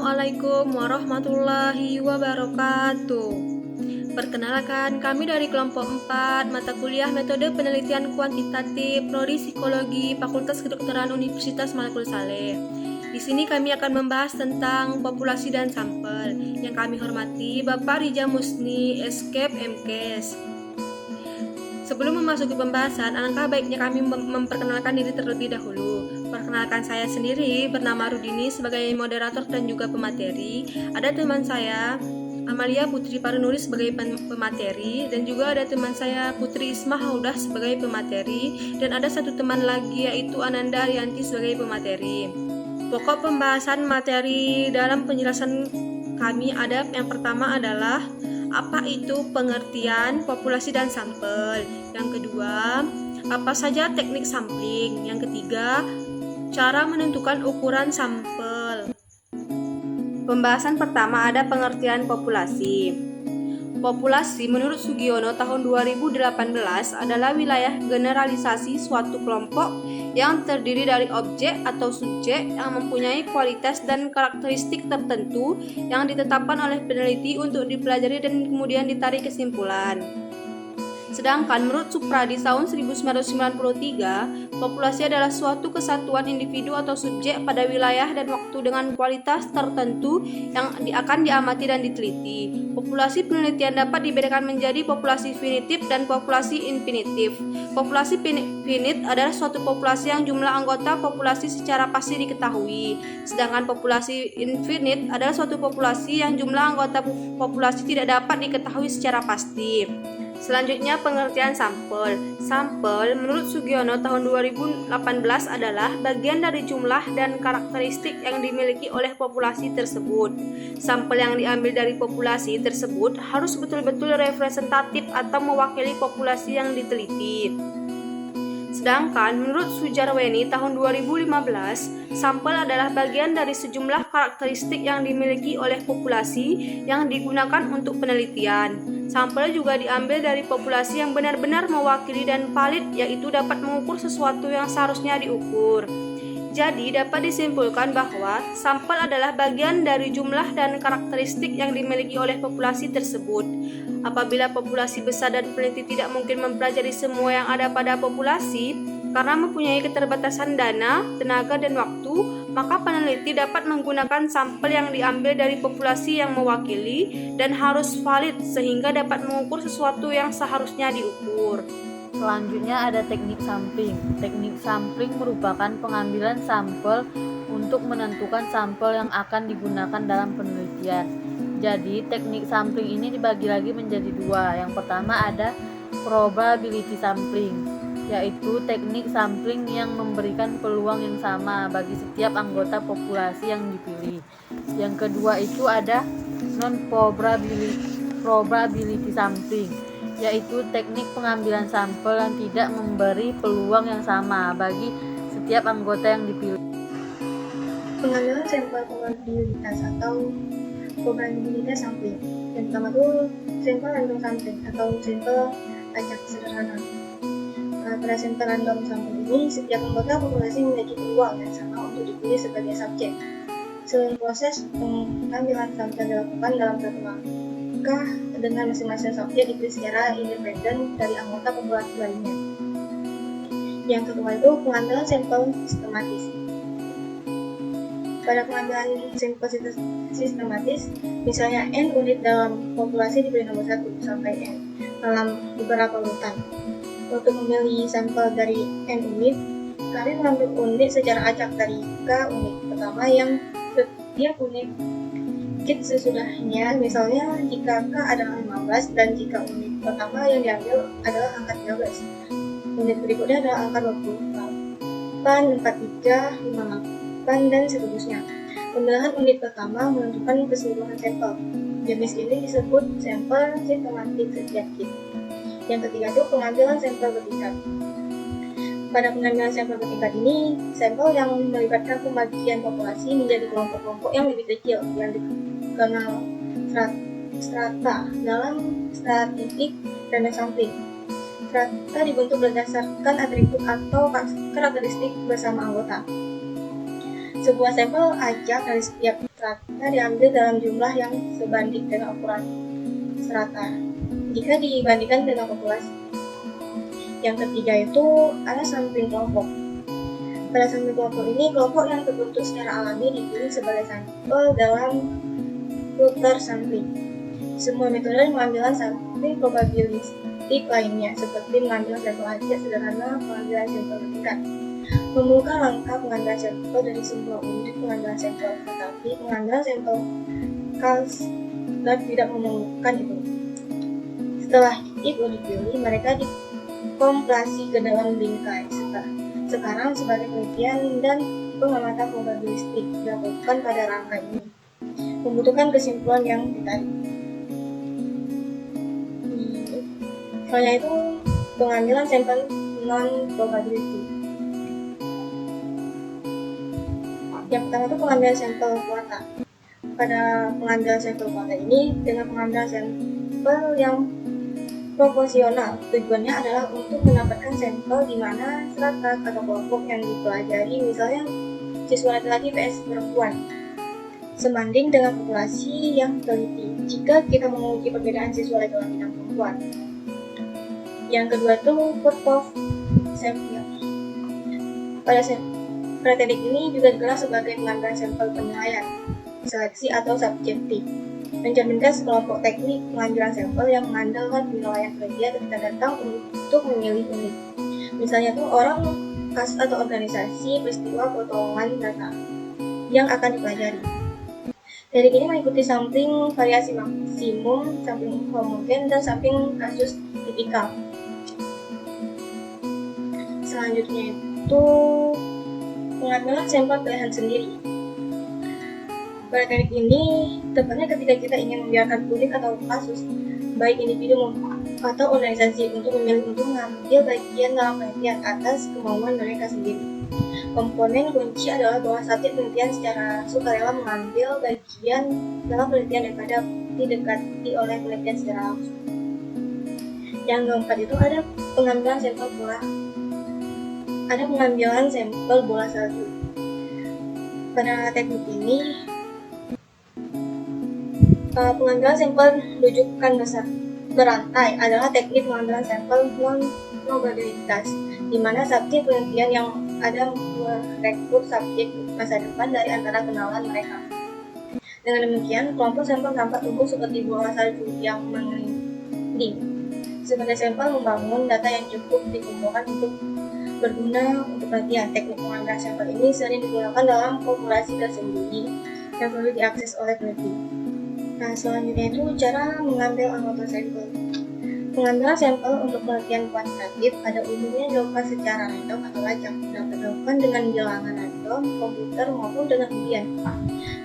Assalamualaikum warahmatullahi wabarakatuh. Perkenalkan, kami dari kelompok 4 mata kuliah Metode Penelitian Kuantitatif Prodi Psikologi Fakultas Kedokteran Universitas Malakul Saleh. Di sini kami akan membahas tentang populasi dan sampel. Yang kami hormati Bapak Rija Musni, Eskep MKes. Sebelum memasuki pembahasan, alangkah baiknya kami memperkenalkan diri terlebih dahulu. Perkenalkan, saya sendiri bernama Rudini sebagai moderator dan juga pemateri. Ada teman saya Amalia Putri Parunuri sebagai pemateri, dan juga ada teman saya Putri Isma Haudah sebagai pemateri, dan ada satu teman lagi yaitu Ananda Arianti sebagai pemateri. Pokok pembahasan materi dalam penjelasan kami ada yang pertama adalah apa itu pengertian populasi dan sampel. Yang kedua, apa saja teknik sampling. Yang ketiga, cara menentukan ukuran sampel. Pembahasan pertama ada pengertian populasi. Populasi menurut Sugiono tahun 2018 adalah wilayah generalisasi suatu kelompok yang terdiri dari objek atau subjek yang mempunyai kualitas dan karakteristik tertentu yang ditetapkan oleh peneliti untuk dipelajari dan kemudian ditarik kesimpulan. Sedangkan menurut Supradi tahun 1993, populasi adalah suatu kesatuan individu atau subjek pada wilayah dan waktu dengan kualitas tertentu yang akan diamati dan diteliti. Populasi penelitian dapat dibedakan menjadi populasi finitif dan populasi infinitif. Populasi finit adalah suatu populasi yang jumlah anggota populasi secara pasti diketahui. Sedangkan populasi infinit adalah suatu populasi yang jumlah anggota populasi tidak dapat diketahui secara pasti. Selanjutnya pengertian sampel. Sampel menurut Sugiono tahun 2018 adalah bagian dari jumlah dan karakteristik yang dimiliki oleh populasi tersebut. Sampel yang diambil dari populasi tersebut harus betul-betul representatif atau mewakili populasi yang diteliti. Sedangkan menurut Sujarweni tahun 2015, sampel adalah bagian dari sejumlah karakteristik yang dimiliki oleh populasi yang digunakan untuk penelitian. Sampel juga diambil dari populasi yang benar-benar mewakili dan valid, yaitu dapat mengukur sesuatu yang seharusnya diukur. Jadi dapat disimpulkan bahwa sampel adalah bagian dari jumlah dan karakteristik yang dimiliki oleh populasi tersebut. Apabila populasi besar dan peneliti tidak mungkin mempelajari semua yang ada pada populasi karena mempunyai keterbatasan dana, tenaga, dan waktu, maka peneliti dapat menggunakan sampel yang diambil dari populasi yang mewakili dan harus valid sehingga dapat mengukur sesuatu yang seharusnya diukur. Selanjutnya ada teknik sampling. Teknik sampling merupakan pengambilan sampel untuk menentukan sampel yang akan digunakan dalam penelitian. Jadi teknik sampling ini dibagi lagi menjadi dua. Yang pertama ada probability sampling, yaitu teknik sampling yang memberikan peluang yang sama bagi setiap anggota populasi yang dipilih. Yang kedua itu ada non-probability sampling, yaitu teknik pengambilan sampel yang tidak memberi peluang yang sama bagi setiap anggota yang dipilih. Pengambilan sampel probabilitas atau probabilitas sampling. Yang pertama itu sampel random sampling atau sampel acak sederhana. Pada sampel random sampling ini, setiap anggota populasi memiliki peluang yang sama untuk dipilih sebagai subjek. Seluruh proses pengambilan sampel dilakukan dalam satu langkah dengan masing-masing subjek dipilih secara independen dari anggota populasi lainnya. Yang kedua itu pengambilan sampel sistematis. Pada pengambilan sampel sistematis, misalnya N unit dalam populasi diberi nomor 1 sampai N dalam beberapa urutan. Untuk memilih sampel dari N unit, kami mengambil unit secara acak dari K unit pertama yang setiap unit kit sesudahnya. Misalnya jika K adalah 15 dan jika unit pertama yang diambil adalah angka 13, unit berikutnya adalah angka 28, 43, 58, dan seterusnya. Pemilihan unit pertama menentukan keseluruhan sampel. Jenis ini disebut sampel sistematik setiap kit. Yang ketiga itu pengambilan sampel bertingkat. Pada pengambilan sampel bertingkat ini, sampel yang melibatkan pembagian populasi menjadi kelompok-kelompok yang lebih kecil yang dikenal strata dalam statistik random sampling. Strata dibentuk berdasarkan atribut atau karakteristik bersama anggota. Sebuah sampel acak dari setiap strata diambil dalam jumlah yang sebanding dengan ukuran strata jika dibandingkan dengan populasi. Yang ketiga itu ada sampling kelompok. Pada sampling kelompok ini, kelompok yang terbentuk secara alami dipilih sebagai sampel dalam filter sampling. Semua metode pengambilan sampling probabilistik lainnya, seperti mengambil sampel acak sederhana, pengambilan sampel bertingkat, membuka langkah pengambilan sampel dari sebuah unit pengambilan sampel, tetapi pengambilan sampel Kalsgaard tidak menemukan itu. Setelah itu dipilih, mereka dikompresi ke dalam bingkai. Sekarang sebagai penelitian dan pengamatan probabilistik dilakukan pada rangka ini, membutuhkan kesimpulan yang ditarik. Soalnya itu pengambilan sampel non-probability. Yang pertama itu pengambilan sampel kuota. Pada pengambilan sampel kuota ini dengan pengambilan sampel yang proporsional, tujuannya adalah untuk mendapatkan sampel di mana strata atau kelompok yang dipelajari, misalnya siswa laki-laki vs perempuan, sebanding dengan populasi yang teliti jika kita menguji perbedaan siswa laki-laki dan perempuan. Yang kedua itu curve of sample. Pada teknik ini juga dikenal sebagai pengambilan sampel penilaian, seleksi atau subjektif, mencerminkan sekelompok teknik pengambilan sampel yang mengandalkan penilaian kerja ketika datang untuk memilih unit. Misalnya itu orang, kasus atau organisasi, peristiwa, potongan data yang akan dipelajari. Teknik ini mengikuti sampling variasi maksimum, sampling homogen, dan sampling kasus tipikal. Selanjutnya itu pengambilan sampel pilihan sendiri. Pada teknik ini, tepatnya ketika kita ingin membiarkan unit atau kasus, baik individu atau organisasi, untuk memilih untuk mengambil bagian dalam penelitian atas kemauan mereka sendiri. Komponen kunci adalah bahwa subjek penelitian secara sukarela mengambil bagian dalam penelitian daripada didekati oleh penelitian secara langsung. Yang keempat itu ada pengambilan sampel bola. Ada pengambilan sampel bola salju. Pada teknik ini, pengambilan sampel rujukan berantai adalah teknik pengambilan sampel non-probabilitas, di mana subjek penelitian yang ada merekrut subjek masa depan dari antara kenalan mereka. Dengan demikian, kelompok sampel tampak tumbuh seperti bola salju yang menggelinding. Sebagai sampel membangun data yang cukup dikumpulkan untuk berguna untuk penelitian. Teknik pengambilan sampel ini sering digunakan dalam populasi tersembunyi yang sulit diakses oleh peneliti. Nah, selanjutnya itu cara mengambil anggota sampel. Pengambilan sampel untuk penelitian kuantitatif pada umumnya dilakukan secara random atau acak, dapat dilakukan dengan bilangan random, komputer, maupun dengan ujian.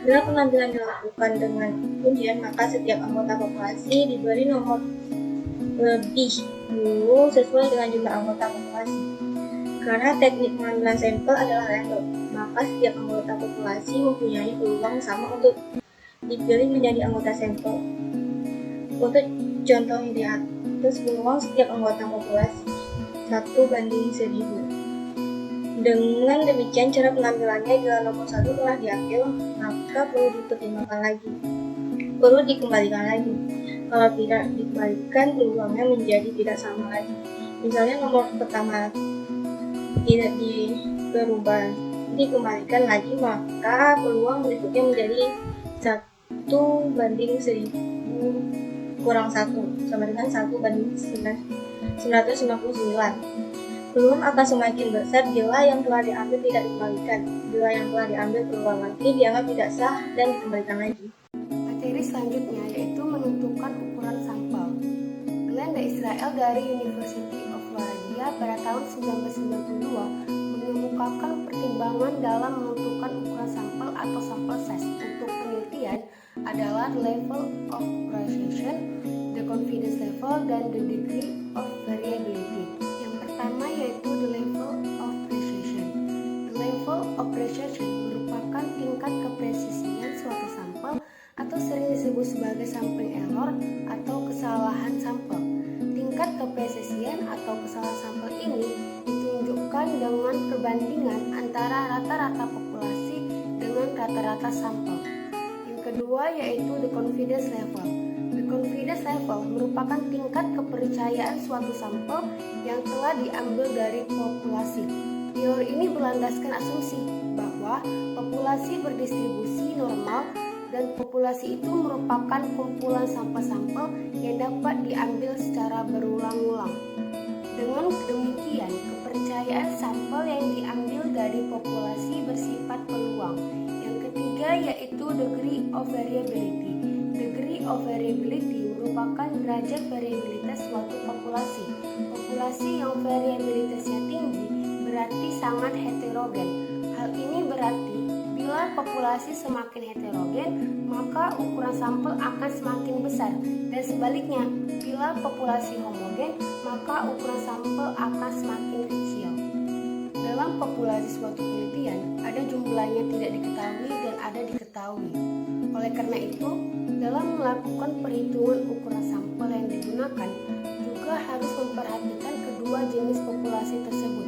Bila pengambilan dilakukan dengan ujian, maka setiap anggota populasi diberi nomor lebih dulu sesuai dengan jumlah anggota populasi. Karena teknik pengambilan sampel adalah random, maka setiap anggota populasi mempunyai peluang sama untuk dipilih menjadi anggota sampel. Untuk contoh di atas, peluang setiap anggota populasi 1:1000. Dengan demikian, cara pengambilannya bila nomor 1 telah diambil, maka perlu dikembalikan lagi. Kalau tidak dikembalikan, peluangnya menjadi tidak sama lagi. Misalnya nomor pertama tidak berubah, dikembalikan lagi, maka peluang berikutnya menjadi 1:1000 kurang 1 sama dengan 1:999. Peluang akan semakin besar bila yang telah diambil tidak dikembalikan. Bila yang telah diambil keluar lagi, dianggap tidak sah dan dikembalikan lagi. Materi selanjutnya yaitu menentukan ukuran sampel. Glenn dan Israel dari University of Florida pada tahun 1992 mengemukakan pertimbangan dalam menentukan ukuran sampel atau sample size untuk penelitian adalah level of precision, the confidence level, dan the degree of variability. Yang pertama yaitu the level of precision. The level of precision merupakan tingkat kepresisian suatu sampel atau sering disebut sebagai sampling error atau kesalahan sampel. Tingkat kepresisian atau kesalahan sampel ini ditunjukkan dengan perbandingan antara rata-rata populasi dengan rata-rata sampel. Yang kedua yaitu the confidence level. The confidence level merupakan tingkat kepercayaan suatu sampel yang telah diambil dari populasi. Teori ini berlandaskan asumsi bahwa populasi berdistribusi normal dan populasi itu merupakan kumpulan sampel-sampel yang dapat diambil secara berulang-ulang. Dengan demikian, kepercayaan sampel yang diambil dari populasi bersifat peluang. Yang ketiga yaitu degree of variability. Degree of variability merupakan derajat variabilitas suatu populasi. Populasi yang variabilitasnya tinggi berarti sangat heterogen. Hal ini berarti bila populasi semakin heterogen, maka ukuran sampel akan semakin besar, dan sebaliknya, bila populasi homogen, maka ukuran sampel akan semakin kecil. Dalam populasi suatu penelitian, ada jumlahnya tidak diketahui dan ada diketahui. Oleh karena itu, dalam melakukan perhitungan ukuran sampel yang digunakan, juga harus memperhatikan kedua jenis populasi tersebut.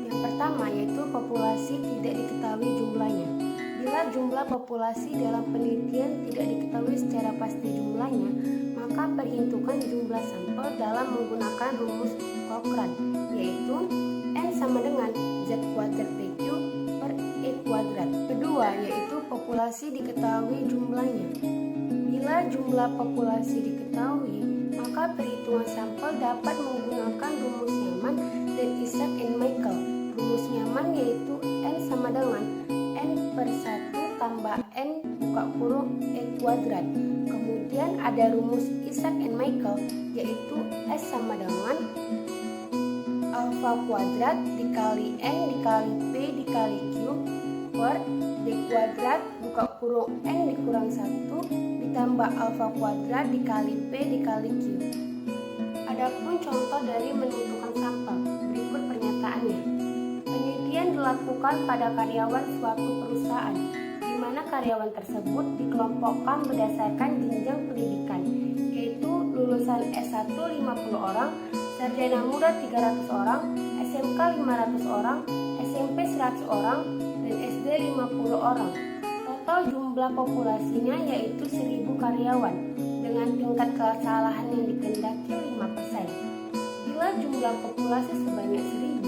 Yang pertama yaitu populasi tidak diketahui jumlahnya. Bila jumlah populasi dalam penelitian tidak diketahui secara pasti jumlahnya, maka perhitungkan jumlah sampel dalam menggunakan rumus Cochrane, yaitu N sama dengan Z kuadrat PQ per E kuadrat. Kedua yaitu populasi diketahui jumlahnya. Bila jumlah populasi diketahui, maka perhitungan sampel dapat menggunakan rumus Nyaman dan Isaac and Michael. Rumus Nyaman yaitu N sama dengan N per 1 tambah N buka kurung E kuadrat. Kemudian ada rumus Isaac and Michael yaitu S sama dengan alfa kuadrat dikali N dikali P dikali Q per D kuadrat buka kurung N dikurang 1 ditambah alfa kuadrat dikali P dikali Q. Adapun contoh dari menentukan sampel, berikut pernyataannya. Penelitian dilakukan pada karyawan suatu perusahaan, di mana karyawan tersebut dikelompokkan berdasarkan jenjang pendidikan, yaitu lulusan S1 50 orang, sarjana muda 300 orang, SMK 500 orang, SMP 100 orang, dan SD 50 orang. Total jumlah populasinya yaitu 1000 karyawan, dengan tingkat kesalahan yang dikehendaki 5%. Bila jumlah populasi sebanyak 1000,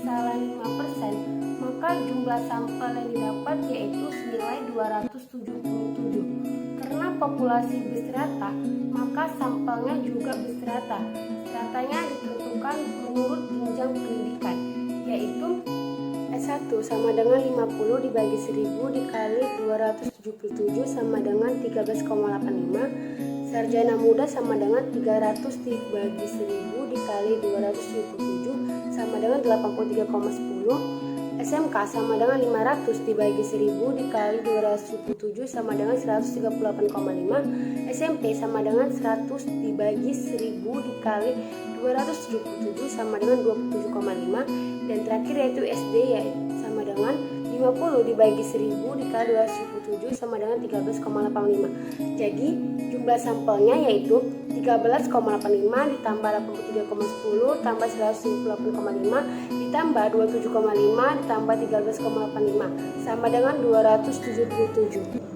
kesalahan 5%, maka jumlah sampel yang didapat yaitu senilai 277. Karena populasi berserata, maka sampelnya juga berserata. Seratanya ditentukan menurut jenjang pendidikan, yaitu S1 sama dengan 50 dibagi 1000 dikali 277 sama dengan 13,85. Sarjana muda sama dengan 300 dibagi 1000 dikali 277 sama dengan 83,10. SMK sama dengan 500 dibagi 1000 dikali 277 sama dengan 138,5. SMP sama dengan 100 dibagi 1000 dikali 277 sama dengan 27,5. Dan terakhir yaitu SD sama dengan 50 dibagi 1000 dikali 277 sama dengan 13,85. Jadi jumlah sampelnya yaitu 13,85 ditambah 83,10 tambah 158,5 ditambah 27,5 ditambah 13,85 sama dengan 277.